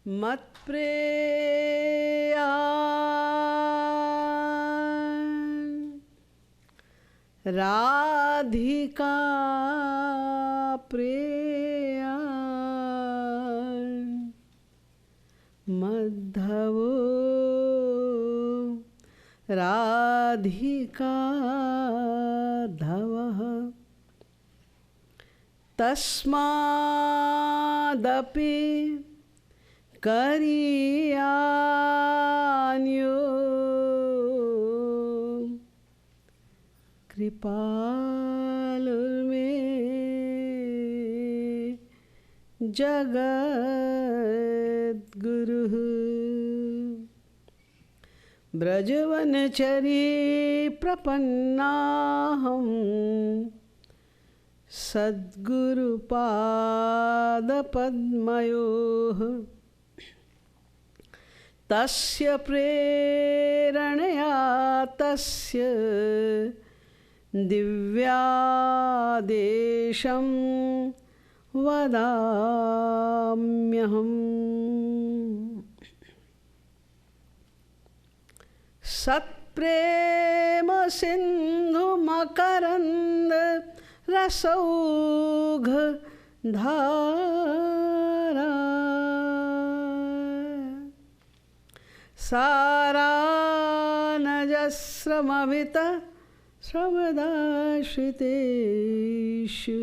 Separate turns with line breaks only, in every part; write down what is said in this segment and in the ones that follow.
मत्प्रेया राधिका प्रेया मधवो राधिका धवः तस्मादपि करियान्यो कृपालुर्मे जगद्गुरुः ब्रजवनचरी प्रपन्नाहं सद्गुरुपादपद्मयोः तस्य प्रेरणया तस्य दिव्यादेशं वदाम्यहम्। सत्प्रेम सिंधु मकरंद रसौघ धारा सारानजस्रमभित श्रवदाश्रितेषु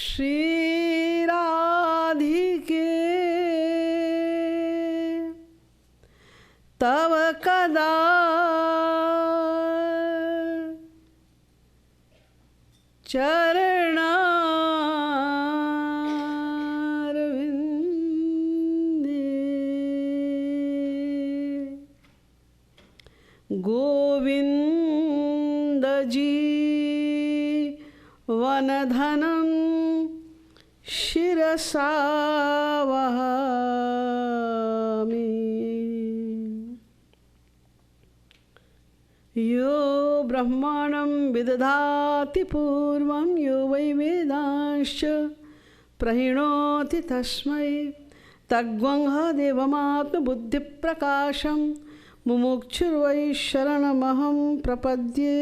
श्रीराधिके तव कदा चरणारविन्दे गोविन्द जीवनधनं शिरसा वहामि। यो ब्रह्माणं विदधाति पूर्वं यो वै वेदांश्च प्रहिणोति तस्मै तद्वंह देवमात्मबुद्धिप्रकाशं मुमुक्षुर्वै शरणमहं प्रपद्ये।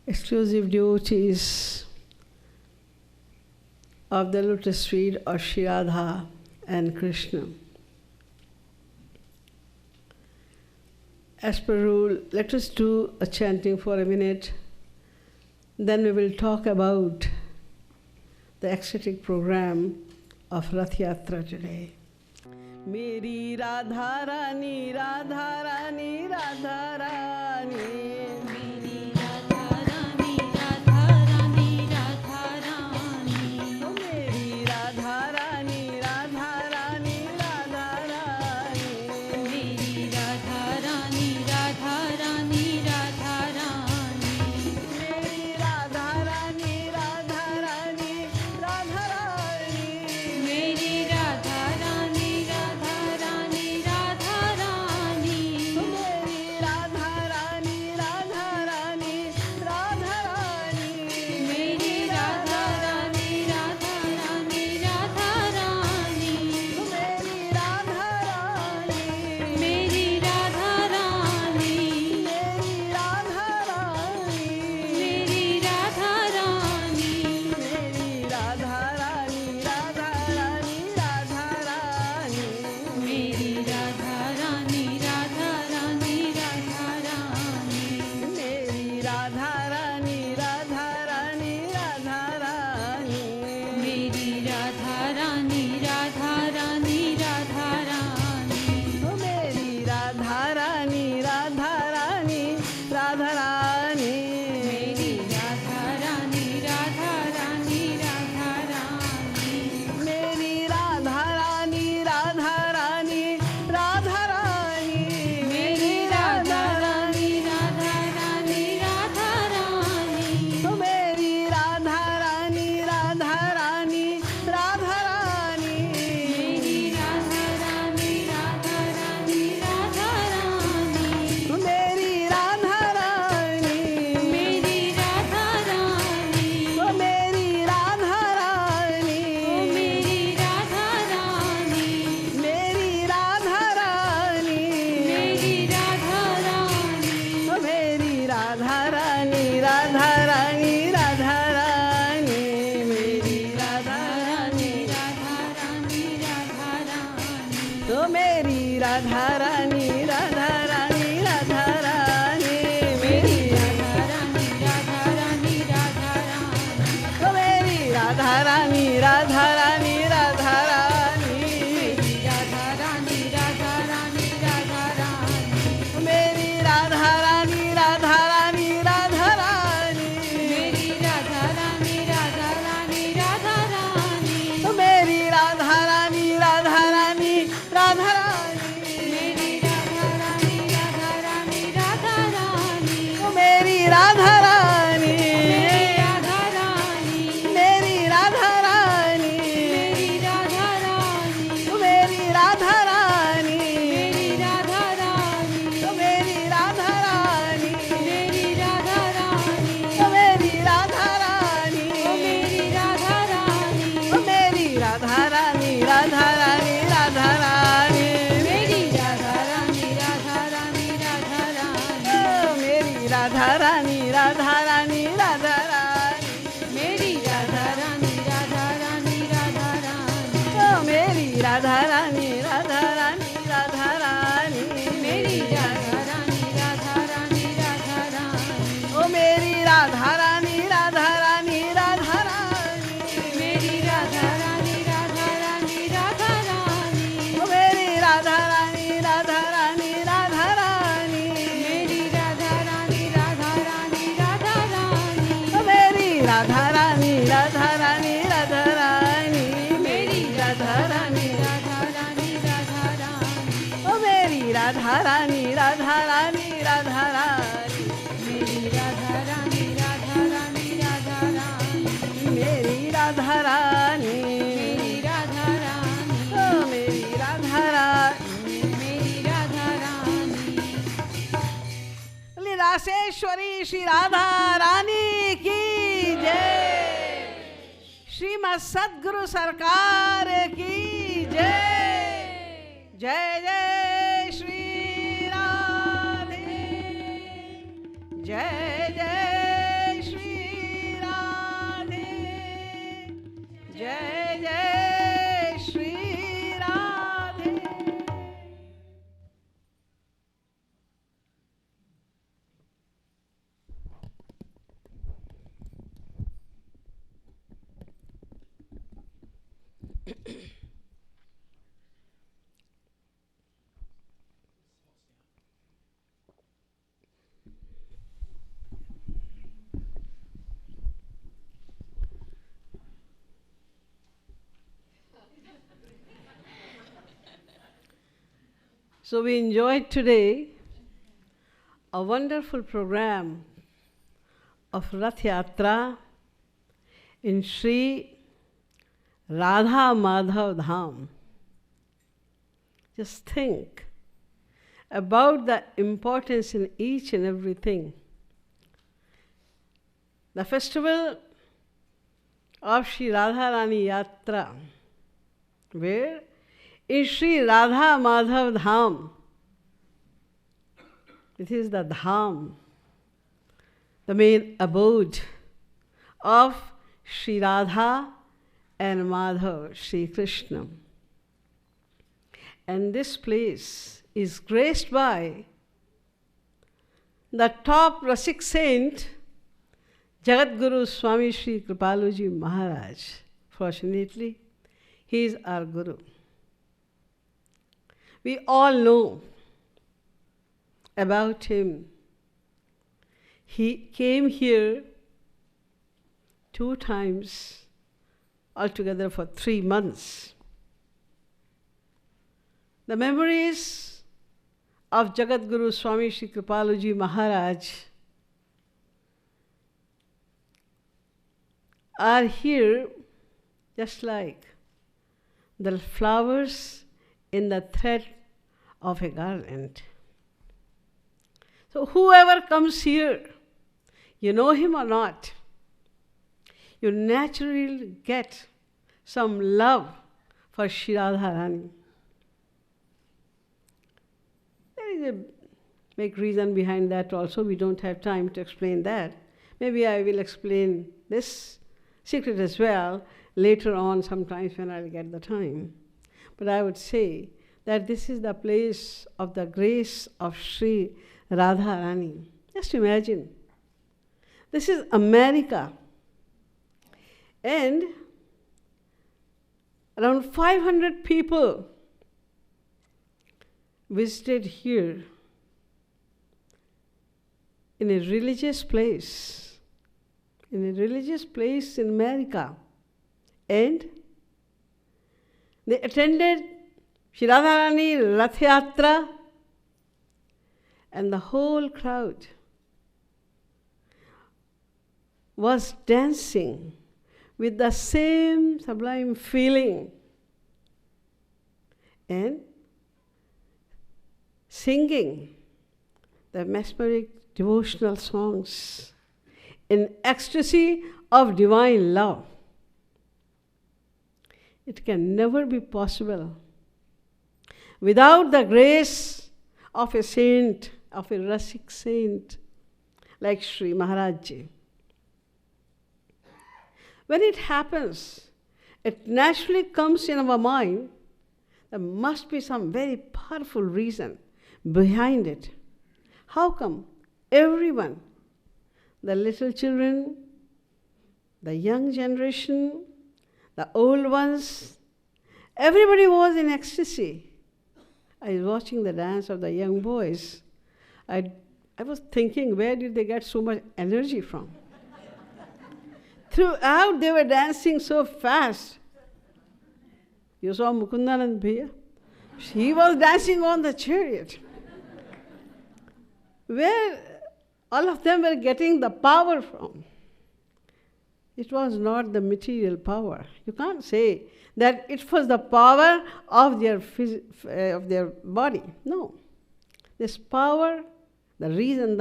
Exclusive devotees of the lotus feet of Shri Radha and Krishna. As per rule, let us do a chanting for a minute. Then we will talk about the ecstatic program of Rath-Yatra today. Meri Radha Rani, Radha Rani, Radha Rani.
Radha
Meri Radha Rani, Radha Rani, Radha Rani, Meri Radha Rani, Radha Rani, Radha Rani, oh Meri Radha Rani, Radha Rani, Radha Rani, Meri Radha Rani, Radha Rani, Radha Rani, Meri Radha Rani, Radha Rani, Radha Rani, Meri Radha Rani, Radha Rani, Radha Rani, Meri Radha Rani, Radha Rani, Radha Rani, Meri Radha Rani, Radha Rani, Meri Radha Rani, Meri Radha Rani, Meri Radha Rani, Meri Radha Rani, Meri Radha Rani, Meri Radha Rani, Meri Radha Rani, Meri Radha Rani, Meri Radha Rani, Radha Rani, Radha Rani, Meri Radha Rani, Radha Rani, Radha Rani, Meri Radha Rani, Radha Rani, Radha Rani, Meri Radha Rani, Radha Rani, Radha Rani, Meri Radha Rani, Radha Rani, Radha Rani, Meri Radha Rani, Radha Rani, Radha Rani, oh Meri Radha Rani, Radha Rani, Radha Rani, Meri Radha Rani, Radha Rani, Radha Rani, oh Meri Radha Rani, Radha Rani, Radha Rani, Meri Radha Rani, Radha Rani, Radha Rani, oh Meri Radha Rani, Radha Rani, Radha Rani, Meri Radha Rani, Radha Rani, Radha Rani, oh Meri Radha Rani, Radha Rani, Radha Rani, Meri Radha Rani, Radha Rani, Radha Rani, Meri Radha Rani, Meri Radha Rani, oh Meri Radha Rani, Meri Radha Rani. लीलासेश्वरी Shri Radha Rani की जय, श्रीमद सद्गुरु सरकार की जय, जय जय श्री राधे, जय जय श्री राधे, जय जय Shri Radhe. So we enjoyed today a wonderful program of Rath-Yatra in Sri Radha Madhav Dham. Just think about the importance in each and everything. The festival of Sri Radha Rani Yatra, where in Sri Radha Madhav Dham, it is the Dham, the main abode of Sri Radha and Madhav, Sri Krishna. And this place is graced by the top Rasik saint, Jagat Guru Swami Sri Kripaluji Maharaj. Fortunately, he is our Guru. We all know about him. He came here 2 times, altogether for 3 months. The memories of Jagat Guru Swami Sri Kripaluji Maharaj are here just like the flowers in the thread of a garland. So whoever comes here, you know him or not, you naturally get some love for Sri Radha Rani. There is a big reason behind that also. We don't have time to explain that. Maybe I will explain this secret as well later on, sometimes when I'll get the time. But I would say that this is the place of the grace of Sri Radha Rani. Just imagine. This is America. And around 500 people visited here in a religious place, in America. And they attended Shri Radha Rani Rath Yatra, and the whole crowd was dancing with the same sublime feeling and singing the mesmeric devotional songs in ecstasy of divine love. It can never be possible without the grace of a saint, of a Rasik saint like Sri Maharaj Ji. When it happens, it naturally comes in our mind, there must be some very powerful reason behind it. How come everyone, the little children, the young generation, the old ones, everybody was in ecstasy. I was watching the dance of the young boys. I was thinking, where did they get so much energy from? Throughout, they were dancing so fast. You saw Mukundanand Bhaiya? He was dancing on the chariot. Where all of them were getting the power from? It was not the material power. You can't say that it was the power of their body. No. This power, the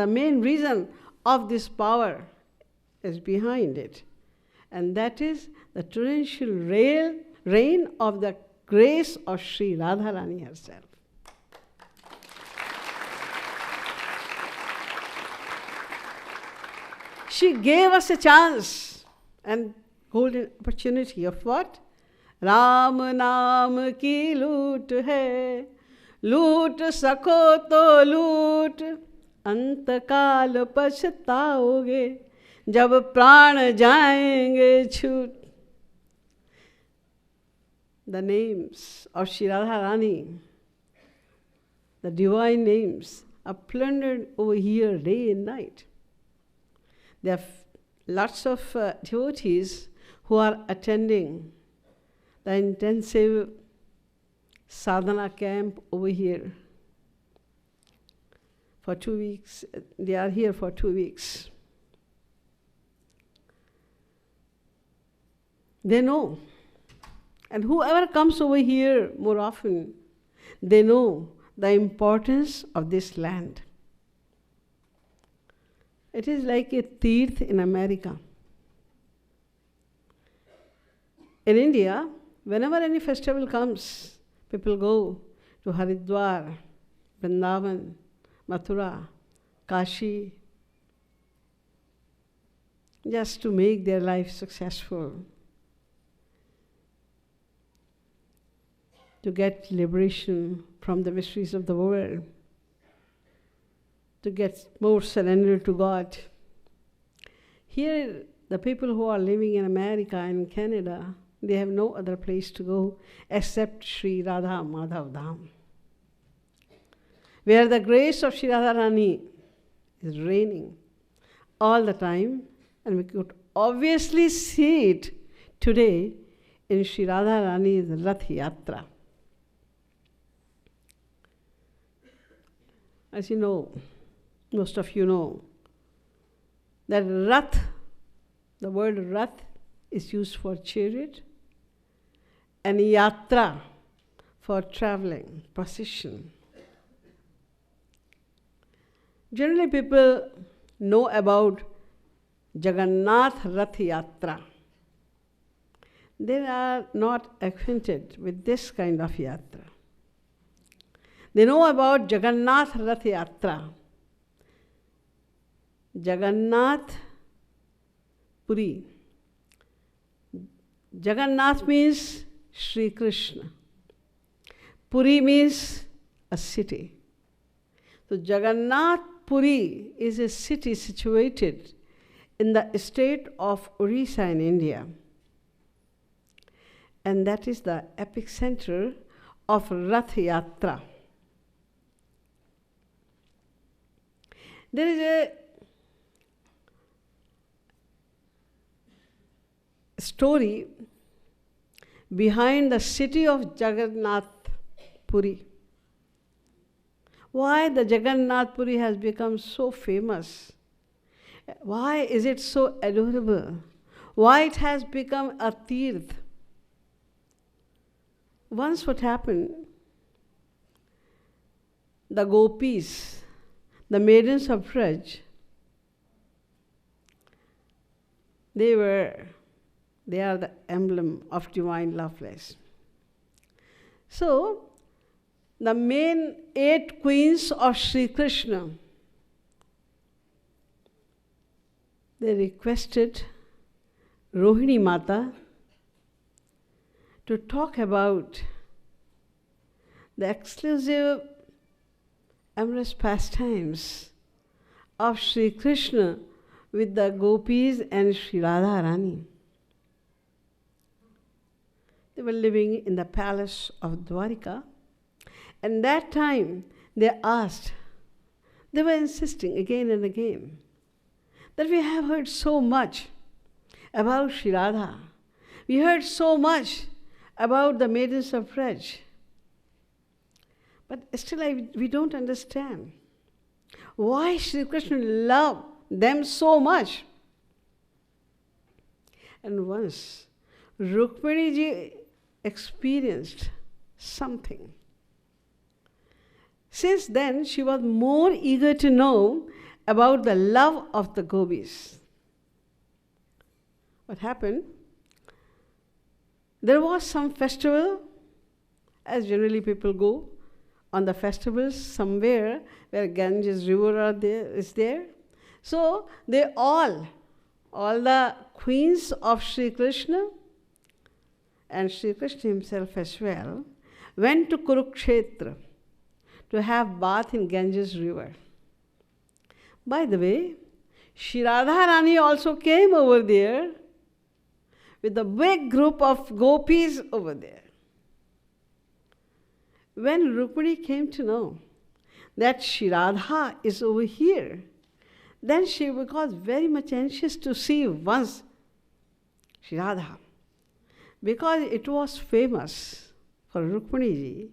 main reason of this power is behind it. And that is the torrential rain of the grace of Sri Radha Rani herself. She gave us a chance and golden opportunity of what? Ram naam ki loot hai, loot sako to loot, ant kaal pachtaoge, jab pran jayenge chhoot. The names of Sri Radha Rani, the divine names, are plundered over here day and night. There are lots of devotees who are attending the intensive sadhana camp over here for 2 weeks. They are here for 2 weeks. They know. And whoever comes over here more often, they know the importance of this land. It is like a tirth in America. In India, whenever any festival comes, people go to Haridwar, Vrindavan, Mathura, Kashi, just to make their life successful, to get liberation from the mysteries of the world, to get more surrender to God. Here, the people who are living in America and Canada, they have no other place to go except Sri Radha Madhav Dham, where the grace of Sri Radha Rani is reigning all the time, and we could obviously see it today in Sri Radha Rani's Rath-Yatra. As you know, most of you know, that Rath, the word Rath is used for chariot, and Yatra for traveling, procession. Generally, people know about Jagannath Rath Yatra. They are not acquainted with this kind of yatra. They know about Jagannath Rath Yatra. Jagannath Puri. Jagannath means Sri Krishna. Puri means a city. So Jagannath Puri is a city situated in the state of Orissa in India. And that is the epic center of Ratha-Yatra. There is a story behind the city of Jagannath Puri. Why the Jagannath Puri has become so famous? Why is it so adorable? Why it has become a tirth? Once what happened, the gopis, the maidens of Braj, they are the emblem of divine loveliness. So, the main 8 queens of Sri Krishna, they requested Rohini Mata to talk about the exclusive amorous pastimes of Sri Krishna with the gopis and Sri Radha Rani. They were living in the palace of Dwarika, and that time they asked, they were insisting again and again, that we have heard so much about Sri Radha. We heard so much about the maidens of Braj. But still we don't understand why Sri Krishna loved them so much. And once Rukmini ji experienced something. Since then, she was more eager to know about the love of the gopis. What happened? There was some festival, as generally people go on the festivals somewhere where Ganges river is there. So they all the queens of Sri Krishna and Sri Krishna himself as well, went to Kurukshetra to have bath in Ganges river. By the way, Sri Radha Rani also came over there with a big group of gopis over there. When Rukmini came to know that Sri Radha is over here, then she was very much anxious to see once Sri Radha, because it was famous for Rukmini ji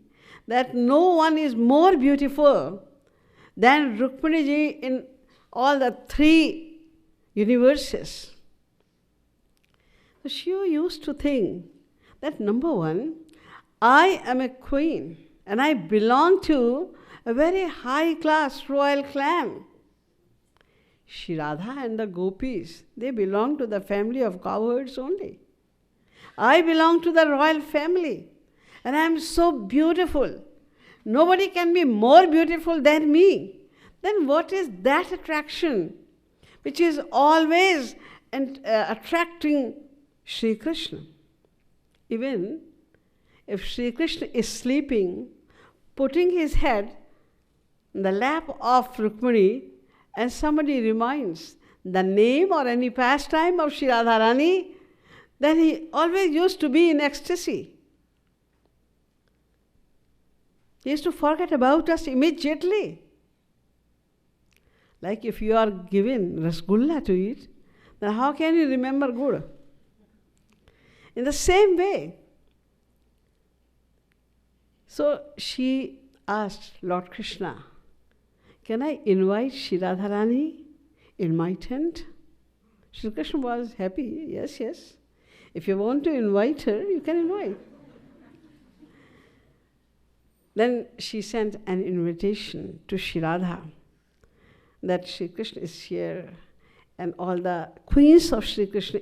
that no one is more beautiful than Rukmini ji in all the 3 universes. So she used to think that number one, I am a queen and I belong to a very high class royal clan. Sri Radha and the gopis, they belong to the family of cowherds only. I belong to the royal family and I am so beautiful. Nobody can be more beautiful than me. Then what is that attraction which is always attracting Sri Krishna? Even if Sri Krishna is sleeping, putting his head in the lap of Rukmini, and somebody reminds the name or any pastime of Sri Radha Rani, then he always used to be in ecstasy. He used to forget about us immediately. Like if you are given rasgulla to eat, then how can you remember good? In the same way, so she asked Lord Krishna, can I invite Sri Radha Rani in my tent? Sri Krishna was happy, yes, yes. If you want to invite her, you can invite. Then she sent an invitation to Sri Radha that Sri Krishna is here and all the queens of Sri Krishna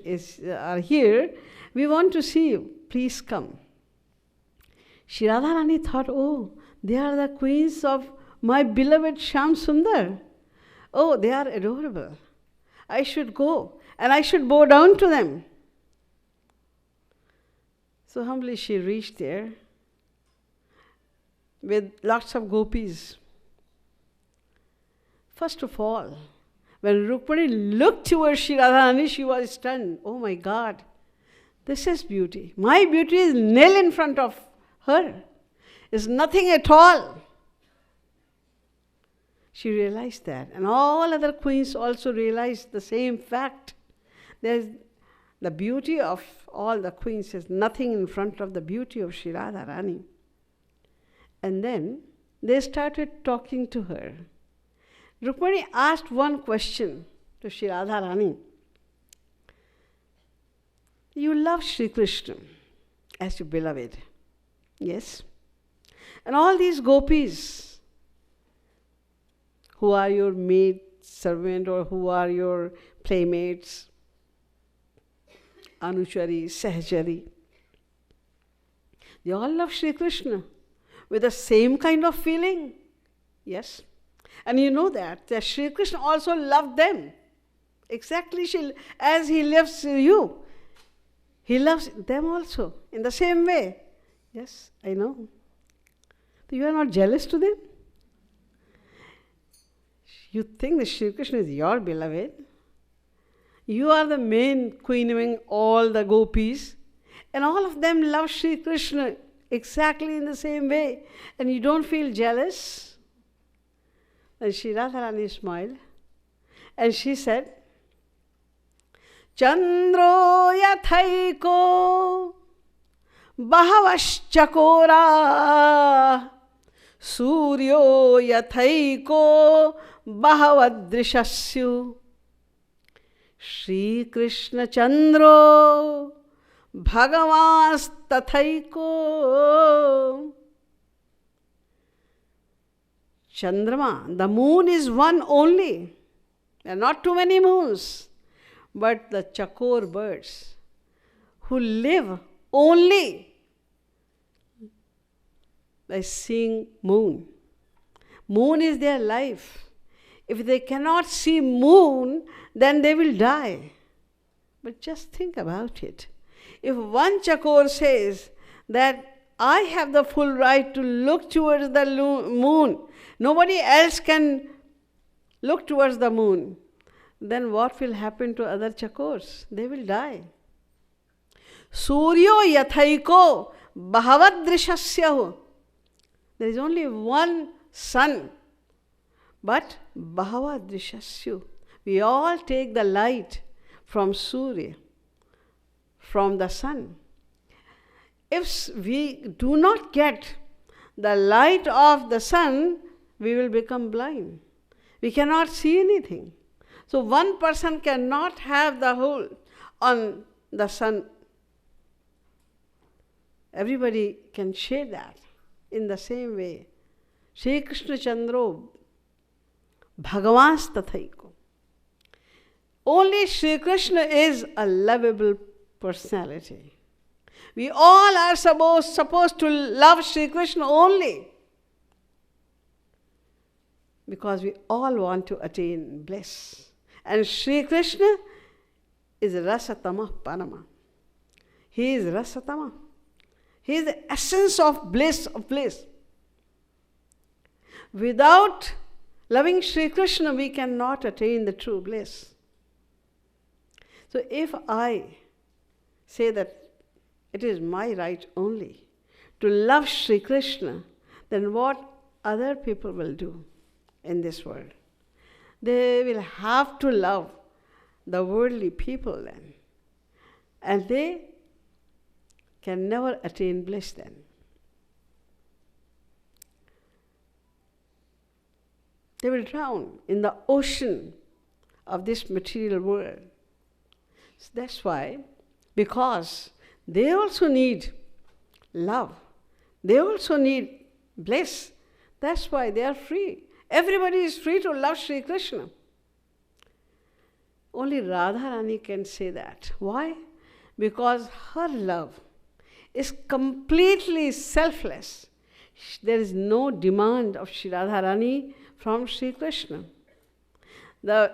are here. We want to see you. Please come. Sri Radha Rani thought, oh, they are the queens of my beloved Shyam Sundar. Oh, they are adorable. I should go and I should bow down to them. So humbly she reached there with lots of gopis. First of all, when Rukmani looked towards Sri Radha Rani, she was stunned. Oh my God, this is beauty. My beauty is nil in front of her. It's nothing at all. She realized that. And all other queens also realized the same fact. There's the beauty of all the queens is nothing in front of the beauty of Sri Radha Rani. And then they started talking to her. Rukmani asked one question to Sri Radha Rani. You love Sri Krishna as your beloved. Yes. And all these gopis who are your maid servant or who are your playmates, Anuchari, Sahajari, they all love Sri Krishna with the same kind of feeling. Yes. And you know that Sri Krishna also loved them. Exactly as he loves you. He loves them also in the same way. Yes, I know. So you are not jealous to them? You think that Sri Krishna is your beloved. You are the main queen among all the gopis. And all of them love Sri Krishna exactly in the same way. And you don't feel jealous? And Sri Radharani smiled and she said, Chandro yathaiko bahavaschakora suryo yathaiko bahavadrishasyu Shri Krishna Chandro bhagavas tathaiko. Chandrama, the moon is one only. There are not too many moons. But the chakor birds who live only by seeing moon. Moon is their life. If they cannot see moon, then they will die. But just think about it. If one chakor says that I have the full right to look towards the moon, nobody else can look towards the moon, then what will happen to other chakors? They will die. Suryo yathaiko bahavadrishasyahu. There is only one sun, but bahavadrishasyu. We all take the light from Surya, from the sun. If we do not get the light of the sun, we will become blind. We cannot see anything. So one person cannot have the hold on the sun. Everybody can share that in the same way. Shri Krishna Chandro Bhagavans Tathaiko. Only Shri Krishna is a lovable personality. We all are supposed to love Shri Krishna only because we all want to attain bliss. And Shri Krishna is Rasatama Parama. He is Rasatama. He is the essence of bliss, Without loving Shri Krishna, we cannot attain the true bliss. So if I say that it is my right only to love Shri Krishna, then what other people will do in this world? They will have to love the worldly people then. And they can never attain bliss then. They will drown in the ocean of this material world. So that's why, because they also need love, they also need bliss. That's why they are free. Everybody is free to love Sri Krishna. Only Radha Rani can say that. Why? Because her love is completely selfless. There is no demand of Sri Radha Rani from Sri Krishna. The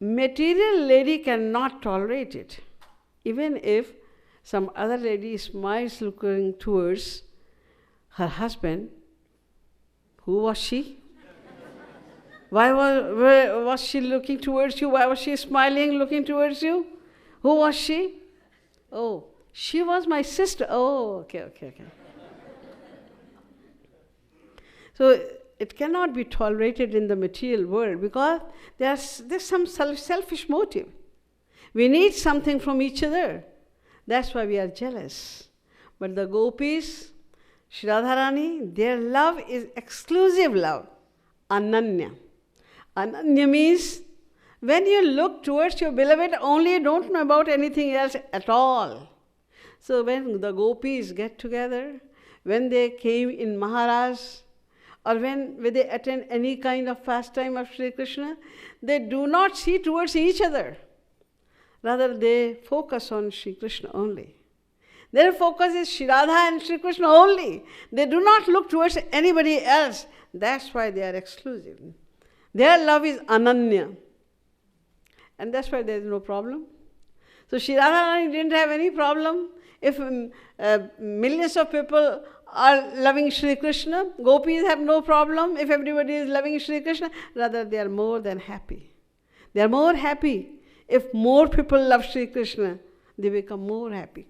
material lady cannot tolerate it. Even if some other lady smiles looking towards her husband, Who was she? Why was she looking towards you? Why was she smiling, looking towards you? Who was she? Oh, she was my sister. Oh, okay. So it cannot be tolerated in the material world because there's some selfish motive. We need something from each other. That's why we are jealous. But the gopis, Shri Radharani, their love is exclusive love, ananya. Ananya means when you look towards your beloved only, don't know about anything else at all. So when the gopis get together, when they came in Maharaj, or when they attend any kind of pastime of Sri Krishna, they do not see towards each other. Rather, they focus on Sri Krishna only. Their focus is Sri Radha and Sri Krishna only. They do not look towards anybody else. That's why they are exclusive. Their love is ananya. And that's why there is no problem. So Sri Radharani didn't have any problem. If millions of people are loving Sri Krishna, gopis have no problem. If everybody is loving Sri Krishna, rather they are more than happy. They are more happy. If more people love Sri Krishna, they become more happy.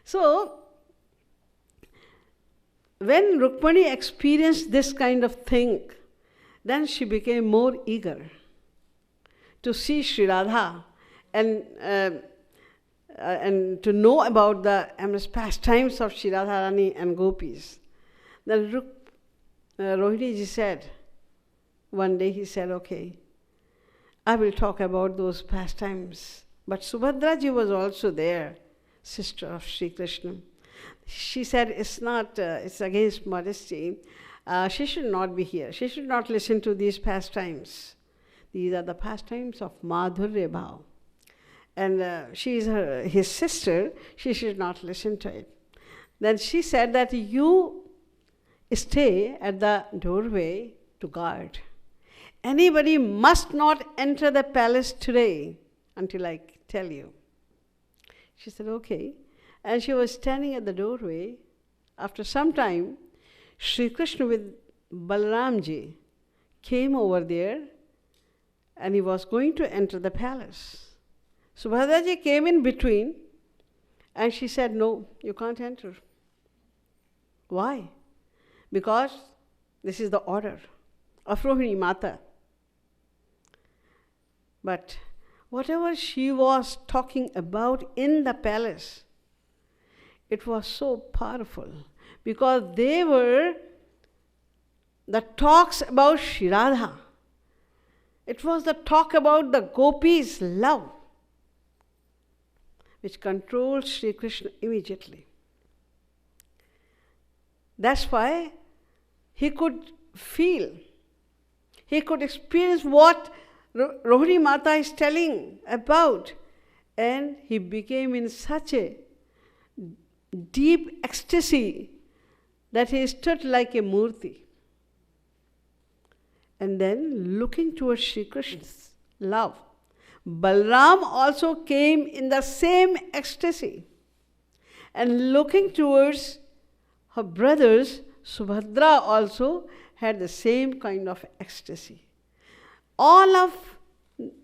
So, when Rukmani experienced this kind of thing, then she became more eager to see Sri Radha and to know about the amorous pastimes of Sri Radharani and gopis. Then Rohini ji said, one day he said, okay, I will talk about those pastimes. But Subhadra ji was also there, sister of Sri Krishna. She said, it's against modesty. She should not be here. She should not listen to these pastimes. These are the pastimes of Madhurya Bhav. And she is his sister. She should not listen to it. Then she said that you stay at the doorway to guard. Anybody must not enter the palace today until I tell you. She said, okay. And she was standing at the doorway. After some time, Sri Krishna with Balaramji came over there and he was going to enter the palace. Subhadaji came in between and she said, no, you can't enter. Why? Because this is the order of Rohini Mata. But whatever she was talking about in the palace, it was so powerful because they were the talks about Sri Radha. It was the talk about the gopis' love, which controlled Sri Krishna immediately. That's why he could feel, he could experience what Rohini Mata is telling about, and he became in such a deep ecstasy that he stood like a murti. And then looking towards Sri Krishna's love, Balram also came in the same ecstasy. And looking towards her brothers, Subhadra also had the same kind of ecstasy. All of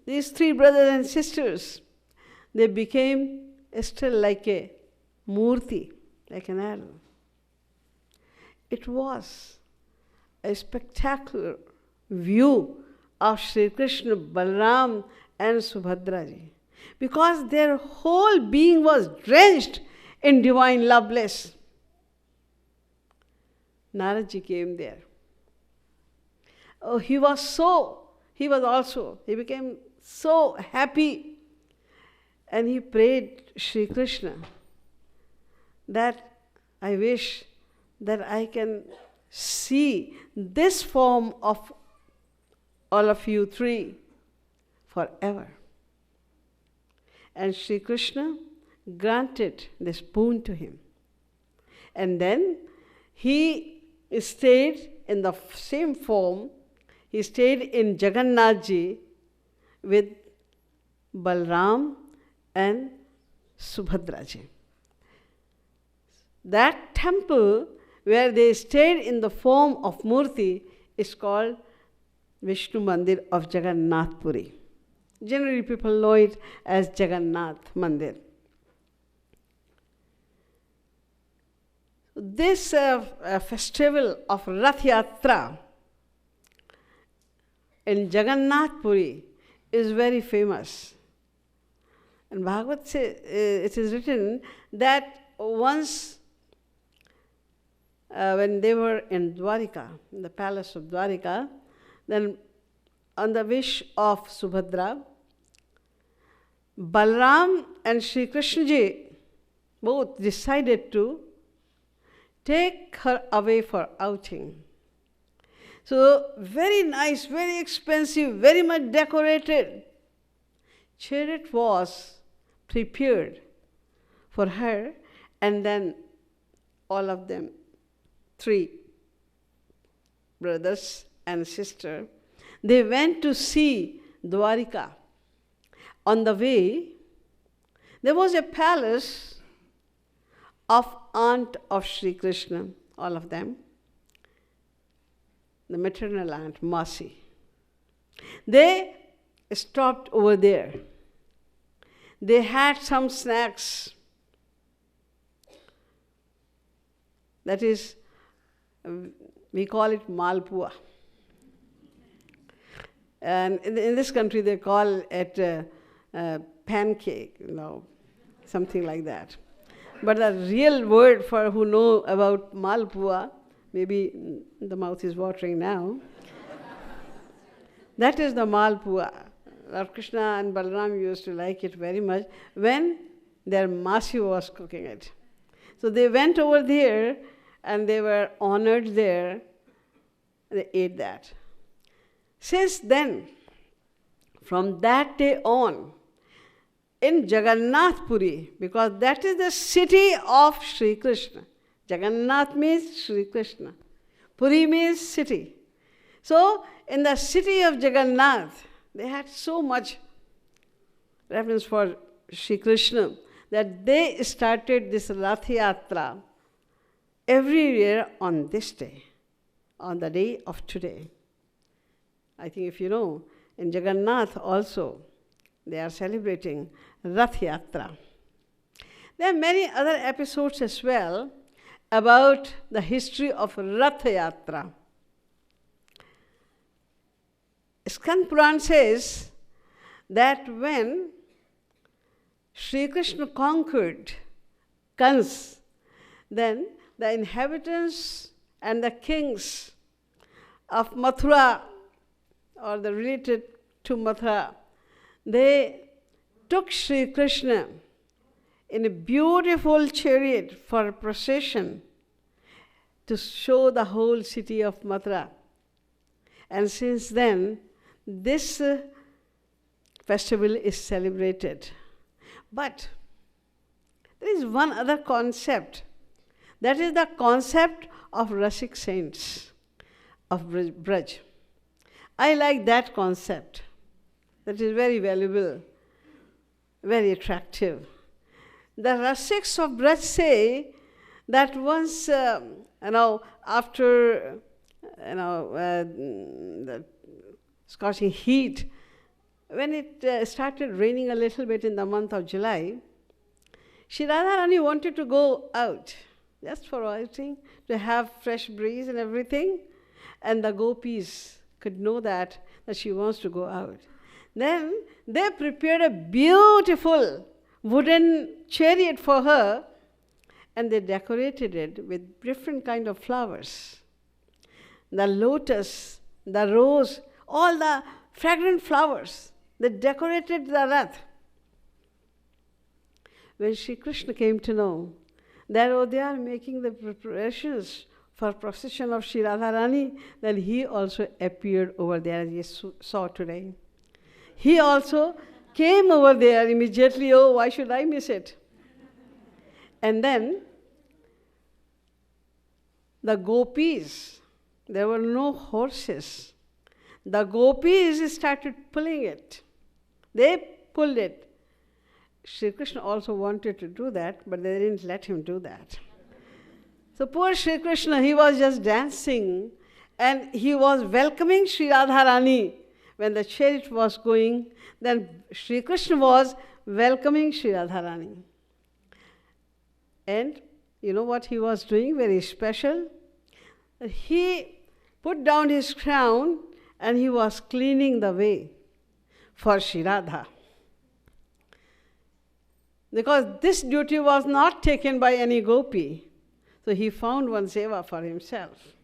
these three brothers and sisters, they became still like a murti, like an arrow. It was a spectacular view of Sri Krishna, Balaram and Subhadraji, because their whole being was drenched in divine love bliss. Naradji came there. Oh, he became so happy, and he prayed Sri Krishna that I wish that I can see this form of all of you three forever. And Sri Krishna granted this boon to him. And then he stayed in the same form. He stayed in Jagannathji with Balram and Subhadraji. That temple where they stayed in the form of Murti, is called Vishnu Mandir of Jagannath Puri. Generally, people know it as Jagannath Mandir. This festival of Ratha-Yatra in Jagannath Puri is very famous. And Bhagavad says, it is written that once when they were in Dwarika, in the palace of Dwarika, then on the wish of Subhadra, Balram and Sri Krishna ji both decided to take her away for outing. So very nice, very expensive, very much decorated chariot was prepared for her, and then all of them, 3 brothers and sister, they went to see Dwarika. On the way, there was a palace of aunt of Sri Krishna, all of them, the maternal aunt, Masi. They stopped over there. They had some snacks. That is, we call it malpua. And in this country, they call it pancake, something like that. But the real word for who know about malpua, maybe the mouth is watering now, that is the malpua. Lord Krishna and Balaram used to like it very much when their Masi was cooking it. So they went over there and they were honored there. They ate that. Since then, from that day on, in Jagannath Puri, because that is the city of Sri Krishna. Jagannath means Sri Krishna. Puri means city. So, in the city of Jagannath, they had so much reverence for Sri Krishna that they started this Ratha-Yatra every year on this day, on the day of today. I think if you know, in Jagannath also, they are celebrating Rath-Yatra. There are many other episodes as well about the history of Rath-Yatra. Skand Puran says that when Sri Krishna conquered Kans, then the inhabitants and the kings of Mathura, or the related to Mathura, they took Sri Krishna in a beautiful chariot for a procession to show the whole city of Mathura. And since then, this festival is celebrated. But there is one other concept. That is the concept of Rasik saints of Braj. I like that concept. That is very valuable, very attractive. The Rasiks of Braj say that once, after the scorching heat, when it started raining a little bit in the month of July, Shri Radha Rani wanted to go out, just for outing, to have fresh breeze and everything, and the gopis could know that she wants to go out. Then they prepared a beautiful wooden chariot for her, and they decorated it with different kind of flowers. The lotus, the rose, all the fragrant flowers. They decorated the Rath. When Sri Krishna came to know that they are making the preparations for procession of Sri Radha Rani, then he also appeared over there, as you saw today. He also came over there immediately. Oh, why should I miss it? And then the gopis, there were no horses. The gopis started pulling it. They pulled it. Sri Krishna also wanted to do that, but they didn't let him do that. So poor Shri Krishna, he was just dancing and he was welcoming Shri Radha Rani. When the chariot was going, then Shri Krishna was welcoming Shri Radha Rani. And you know what he was doing very special? He put down his crown and he was cleaning the way for Shri Radha. Because this duty was not taken by any gopi. So he found one seva for himself.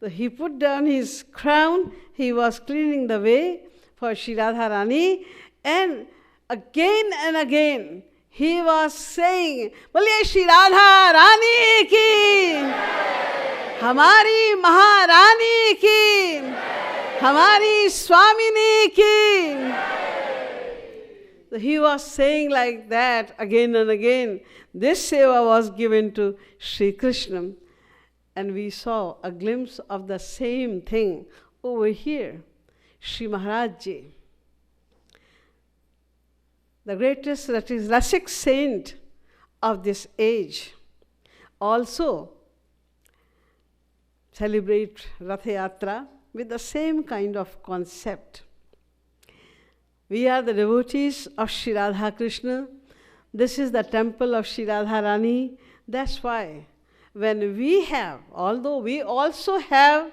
So he put down his crown, he was cleaning the way for Shri Radha Rani, and again he was saying, "Boliye Shri Radha Rani ki, Hamari Maharani ki, Hamari Swamini ki." So he was saying like that again and again. This seva was given to Sri Krishna, and we saw a glimpse of the same thing over here. Sri Maharaj Ji, the greatest Rasik saint of this age, also celebrate Ratha-Yatra with the same kind of concept. We are the devotees of Shri Radha Krishna. This is the temple of Shri Radha Rani. That's why when we have, although we also have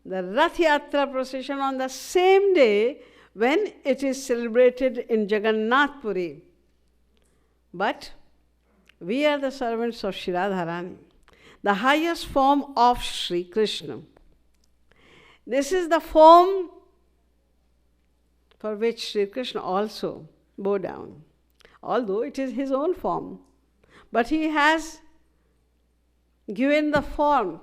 the Rath-Yatra procession on the same day when it is celebrated in Jagannath Puri, but we are the servants of Shri Radha Rani, the highest form of Shri Krishna. This is the form for which Shri Krishna also bowed down, although it is his own form. But he has given the form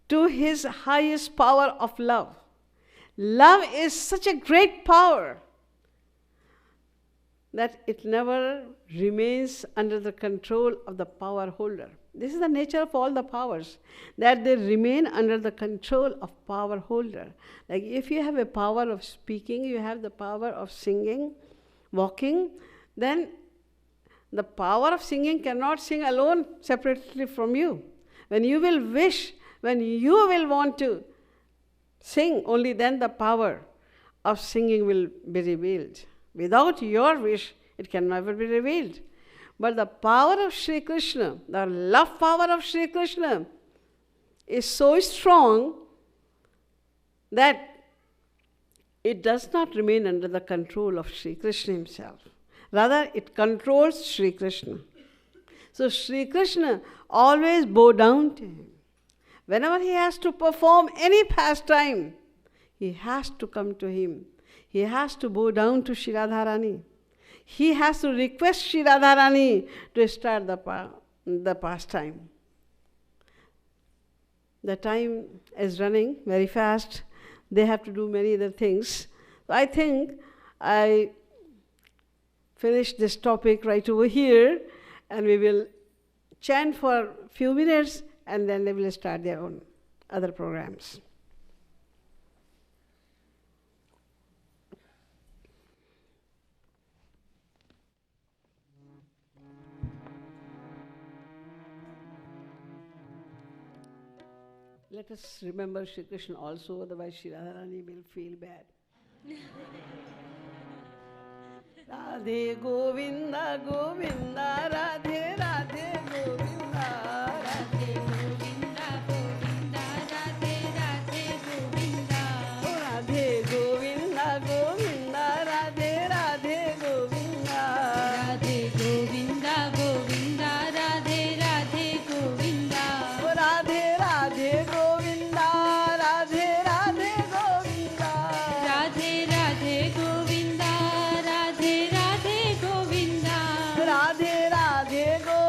to his highest power of love. Love is such a great power that it never remains under the control of the power holder. This is the nature of all the powers, that they remain under the control of power holder. Like if you have a power of speaking, you have the power of singing, walking, then the power of singing cannot sing alone separately from you. When you will wish, when you will want to sing, only then the power of singing will be revealed. Without your wish, it can never be revealed. But the power of Sri Krishna, the love power of Sri Krishna, is so strong that it does not remain under the control of Sri Krishna himself. Rather, it controls Sri Krishna. So Sri Krishna always bow down to him. Whenever he has to perform any pastime, he has to come to him. He has to bow down to Shri Radha Rani. He has to request Shri Radha Rani to start the pastime. The time is running very fast. They have to do many other things. So I think I finish this topic right over here, and we will chant for a few minutes, and then they will start their own other programs. Let us remember Shri Krishna also, otherwise Shri Radha Rani will feel bad. Radhe Govinda Govinda, Radhe Radhe Govinda, Radhe Govinda Govinda, Radhe Radhe Govinda, Radhe Govinda Govinda, Radhe Radhe Govinda, Radhe Govinda Govinda, Radhe Radhe Govinda, Radhe Radhe Govinda. Radhe Radhe Govinda.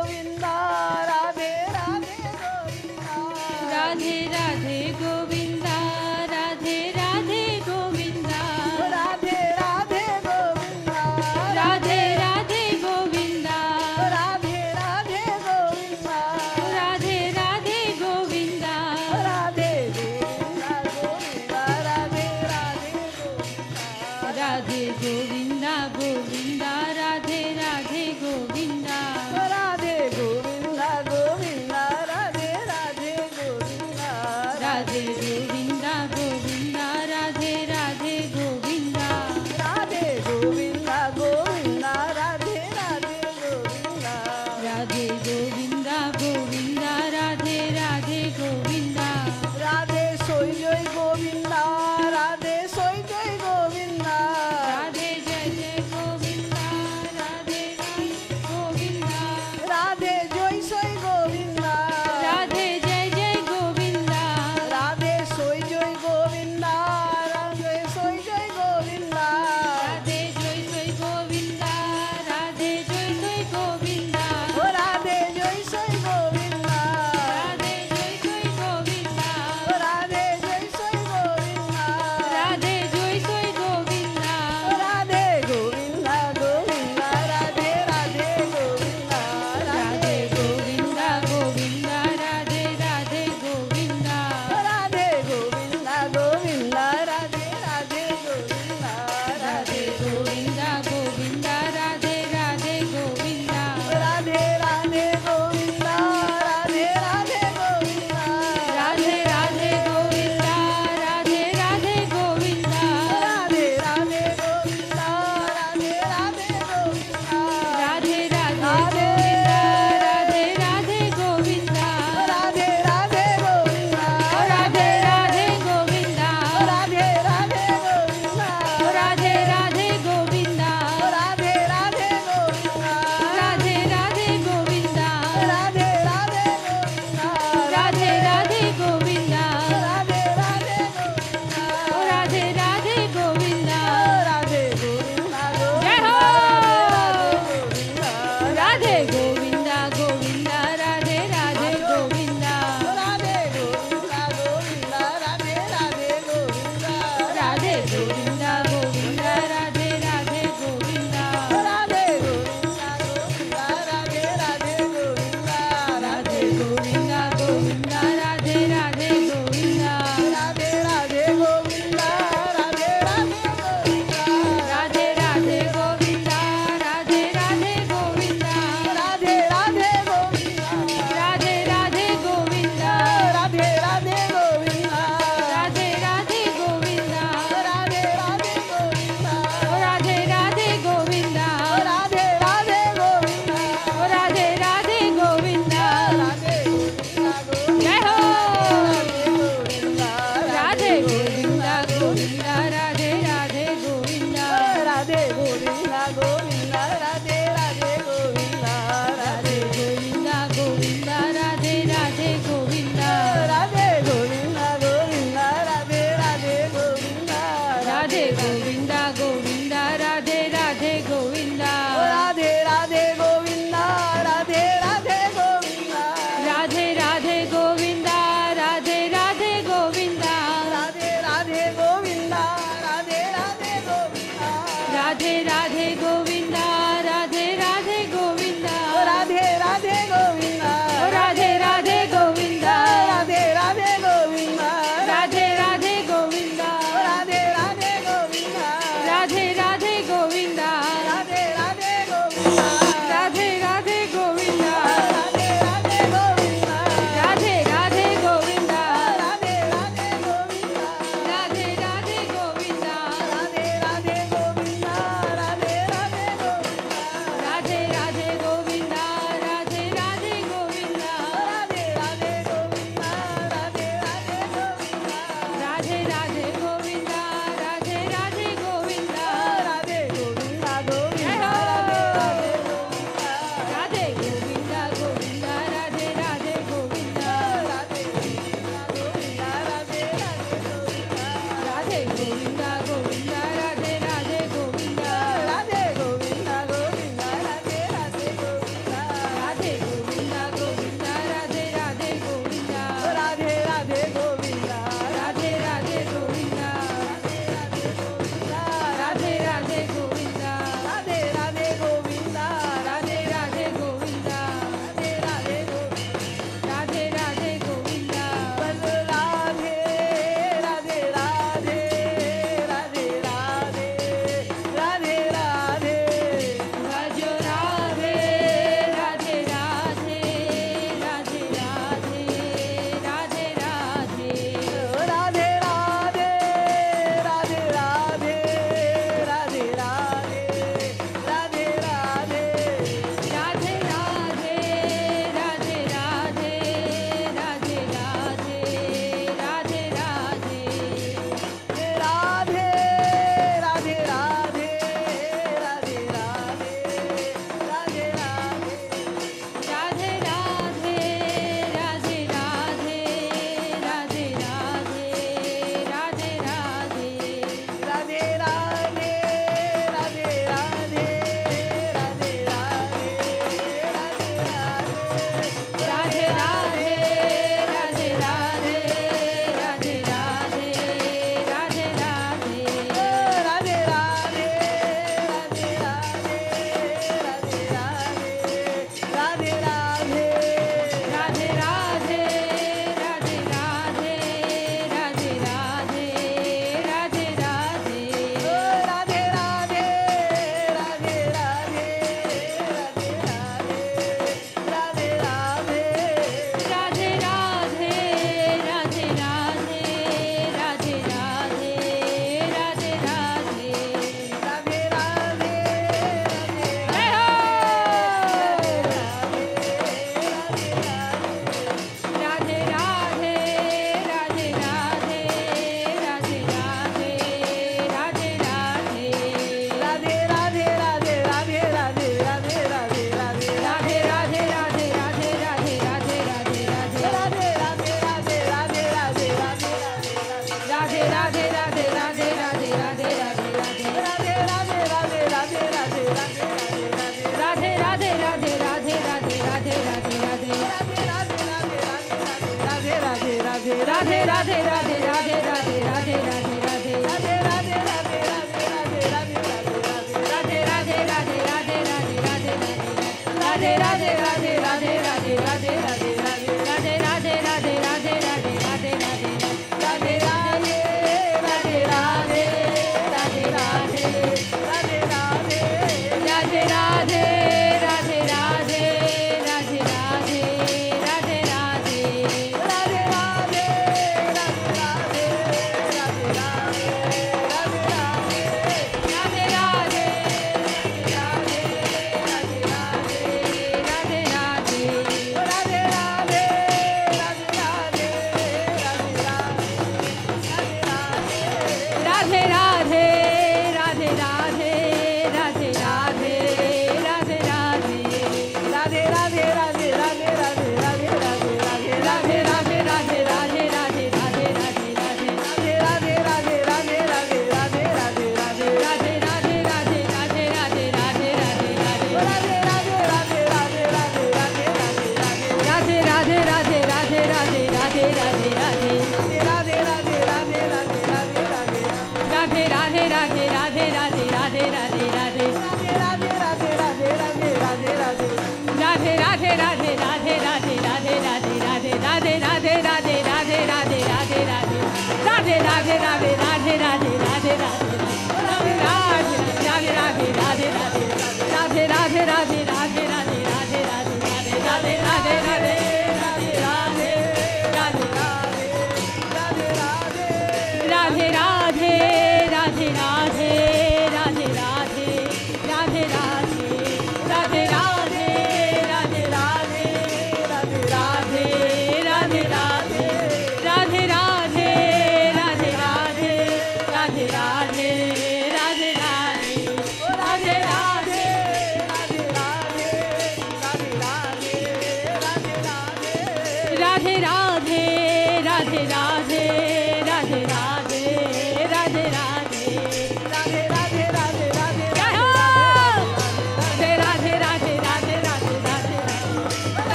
Radhe Radhe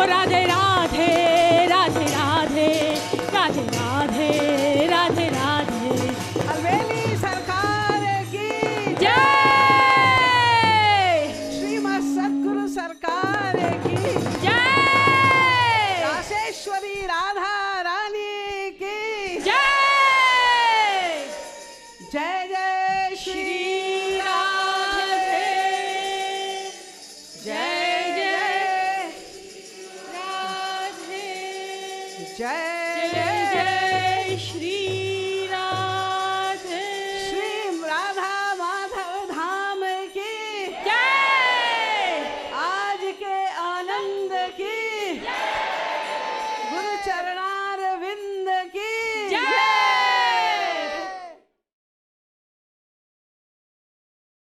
Radhe Radhe, Radhe Radhe, Radhe Radhe.